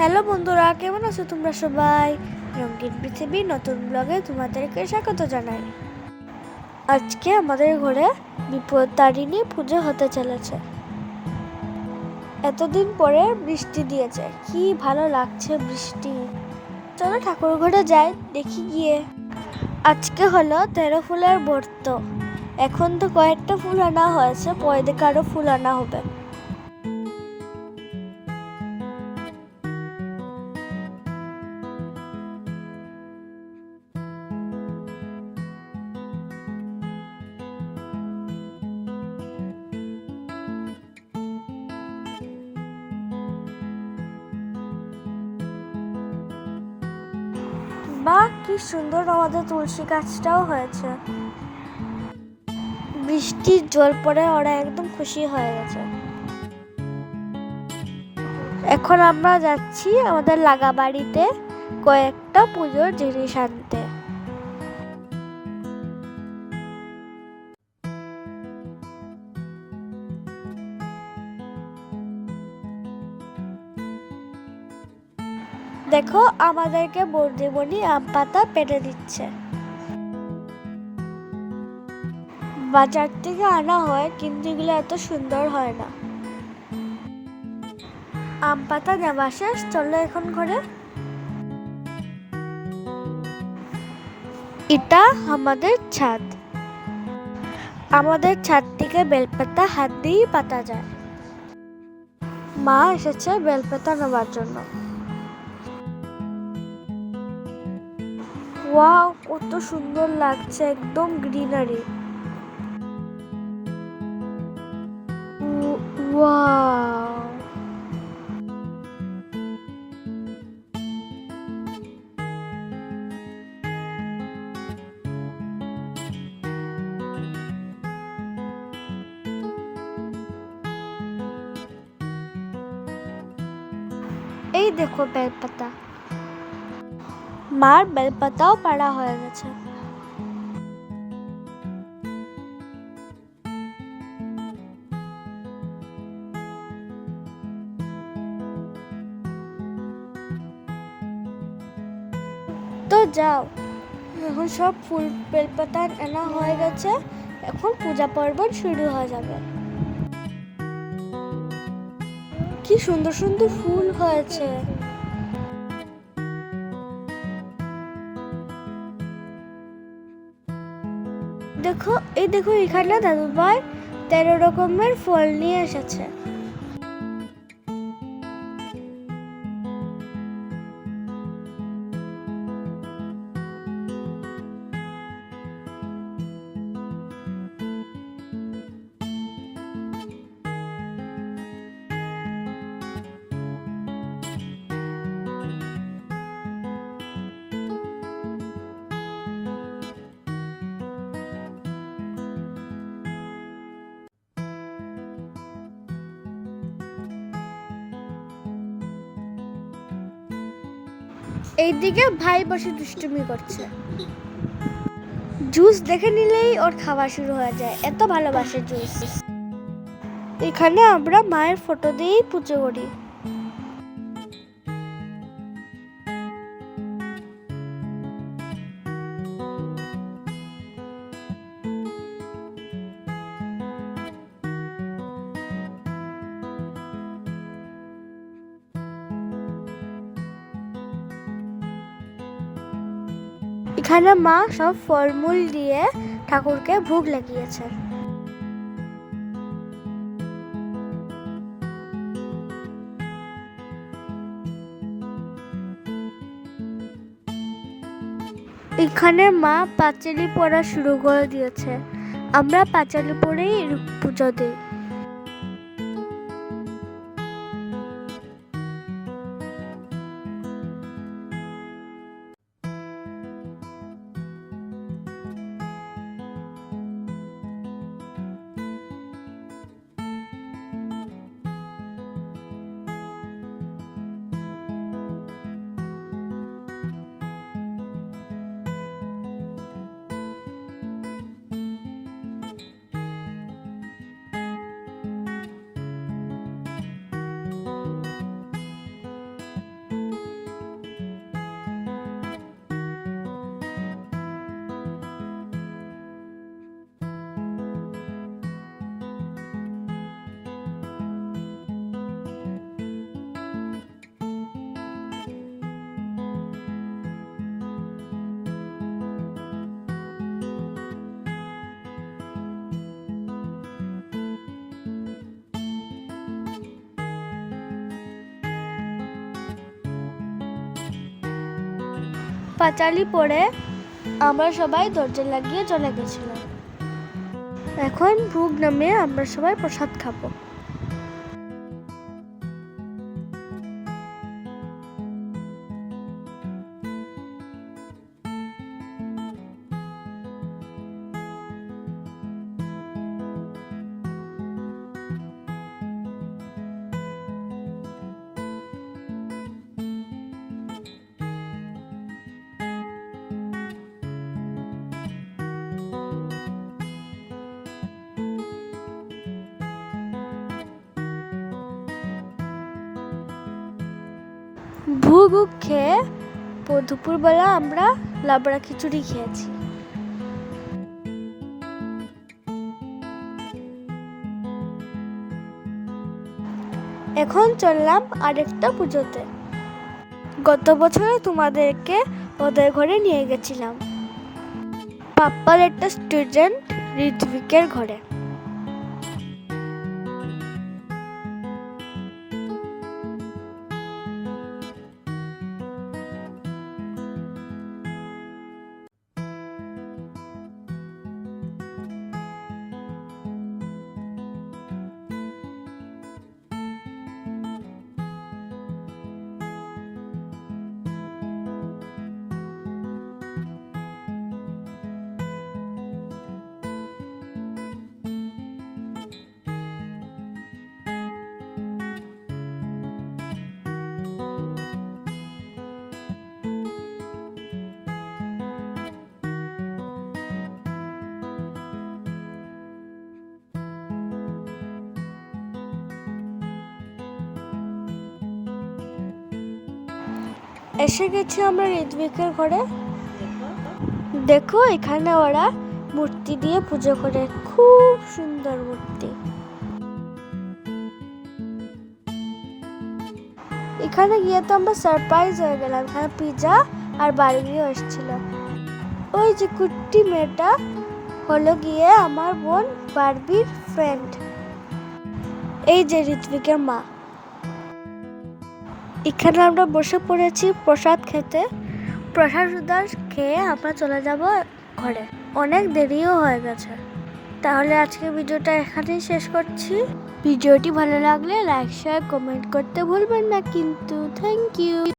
Hello বন্ধুরা, কেমন আছো তোমরা সবাই? রঙিন পৃথিবীর নতুন ব্লগে তোমাদেরকে স্বাগত জানাই। আজকে আমাদের ঘরে বিপত্তারিণী পুজো হতে চলেছে। এতদিন পরে বৃষ্টি দিয়েছে, কি ভালো লাগছে বৃষ্টি। চলো ঠাকুর ঘরে যাই, দেখি গিয়ে। আজকে হলো 13 ফুলের ব্রত। এখন তো কয়েকটা ফুল আনা হয়েছে, পরে দেখে আরো ফুল আনা হবে। বাহ, কি সুন্দর আমাদের তুলসী গাছটাও হয়েছে। বৃষ্টির জল পড়ে ওরা একদম খুশি হয়ে গেছে। এখন আমরা যাচ্ছি আমাদের লাগা বাড়িতে কয়েকটা পুজোর জিনিস আনতে। দেখো, আমাদেরকে বর্দিমণি আম পাতা পেড়ে দিচ্ছে। বাজার থেকে আনা হয়, কিন্তু এগুলো এত সুন্দর হয় না। আম পাতা নেওয়া শেষ, চলো এখন ঘরে। এটা আমাদের ছাদ। আমাদের ছাদ থেকে বেলপাতা হাত দিয়েই পাতা যায়। মা এসেছে বেলপাতা নেওয়ার জন্য। ওয়াও, কত সুন্দর লাগছে, একদম গ্রিনারি। ওয়াও, এই দেখো বেলপাতা। মার বেলপাতাও পাড়া হয়ে গেছে। তো যাও, এখন সব ফুল বেলপাতা আনা হয়ে গেছে, এখন পূজা পার্বণ শুরু হয়ে যাবে। কি সুন্দর সুন্দর ফুল হয়েছে। দেখো, এই দেখো, এখানে দাদু ভাই 13 রকমের ফল নিয়ে এসেছে। এইদিকে ভাই বসে দুষ্টুমি করছে। জুস দেখে নিলেই ওর খাওয়া শুরু হয়ে যায়, এত ভালোবাসে জুস। এখানে আমরা মায়ের ফটো দিয়েই পুজো করি। এখানে মা সব ফলমূল দিয়ে ঠাকুরকে ভোগ লাগিয়েছে। এখানে মা পাঁচালি পড়া শুরু করে দিয়েছে। আমরা পাঁচালি পড়েই পুজো দিই। পাঁচালি পরে আমরা সবাই দরজা লাগিয়ে চলে গেছিলাম। এখন ভোগ নামে আমরা সবাই প্রসাদ খাবো। ভোগ খেয়ে দুপুরবেলা আমরা লাবড়া খিচুড়ি খেয়েছি। এখন চললাম আরেকটা পুজোতে। গত বছরে তোমাদেরকে ওদের ঘরে নিয়ে গেছিলাম, পাপ্পার একটা স্টুডেন্ট ঋত্বিকের ঘরে। এসে গেছি আমরা ঋত্বিকের ঘরে। দেখো এখানে ওরা মূর্তি দিয়ে পুজো করে, খুব সুন্দর মূর্তি। এখানে গিয়ে তো আমরা সারপ্রাইজ হয়ে গেলাম, এখানে পিৎজা আর বার্গারও এসেছিল। ওই যে কুট্টি মেয়েটা হলো গিয়ে আমার বোন বারবির ফ্রেন্ড, এই যে ঋত্বিকের মা। এখানে আমরা বসে পড়েছি প্রসাদ খেতে। প্রসাদ খেয়ে আমরা চলে যাব ঘরে, অনেক দেরিও হয়ে গেছে। তাহলে আজকে ভিডিওটা এখানেই শেষ করছি। ভিডিওটি ভালো লাগলে লাইক শেয়ার কমেন্ট করতে ভুলবেন না কিন্তু। Thank you.